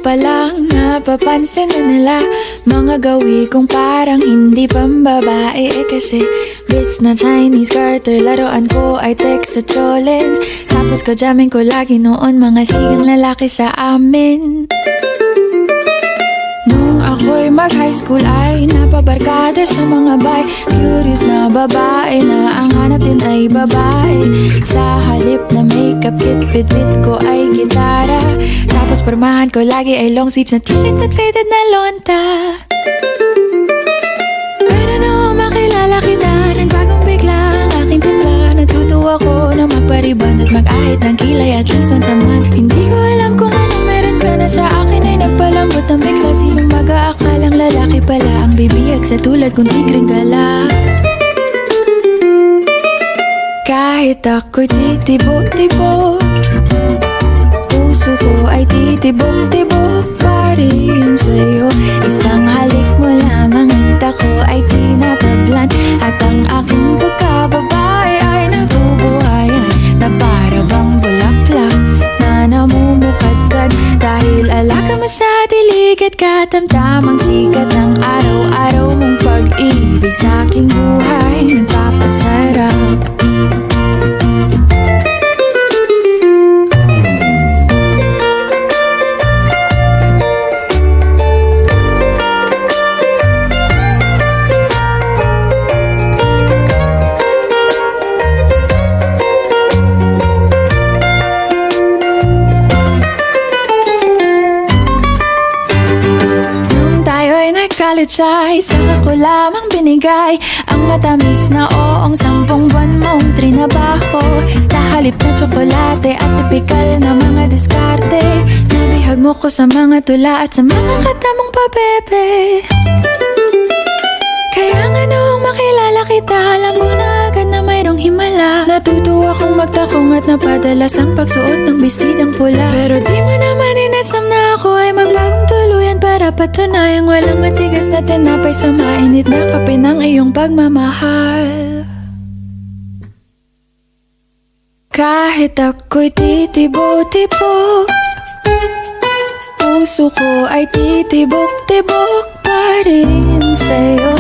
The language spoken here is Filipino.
pa lang napapansin na nila mga gawi kong parang hindi pambabae. Kasi bis na Chinese Carter, laruan ko ay Texas Cholens. Tapos kajamin ko lagi noon mga sigang lalaki sa amin. Nung ako'y mag-high school ay napabarkada sa mga bay. Curious na babae na ang hanap din ay babae. Sa halip na makeup kit, bit-bit ko ay gitara. Tapos pormahan ko lagi ay long sleeves na t-shirt at faded na lonta. Pero nung makilala kita, nagbagong bigla ang aking timpla. Natutuwa ko na magpariban at mag-ahit ng kilay at least once a month. Hindi ko alam kung anong meron ka na sa akin ay nagpalambot ng bigla. Sinong mag-aakalang lalaki pala ang bibiyag sa tulad kong tigreng gala. Kahit ako'y titibok-tibok, puso ko ay titibok-tibok pa rin sa'yo. Isang halik mo lamang hinta ko ay tinatablan. At ang aking pagkababae ay nabubuhayan na para bang bulaklak na namumukadkad. Dahil alaka mo sa dilig at katamtamang sikat ng araw-araw mong pag-ibig sa aking buhay nagpapasarap. College ay saka ko lamang binigay ang matamis na oong 10 buwan mong trinabaho. Sa halip na tsokolate at tipikal na mga diskarte, nabihag mo ko sa mga tula at sa mga katamong pabebe. Kaya nga noong makilala kita, alam mo na agad na mayroong himala. Natutuwa kong magtakong at napadalas ang pagsuot ng bestidang pula. Pero di mo naman inasam na ako ay magbagong tuluyan para patunayang walang matigas na tinapay sa mainit na kape ng iyong pagmamahal. Kahit ako'y titibo-tibo, puso ko ay titibok-tibok pa rin sa'yo.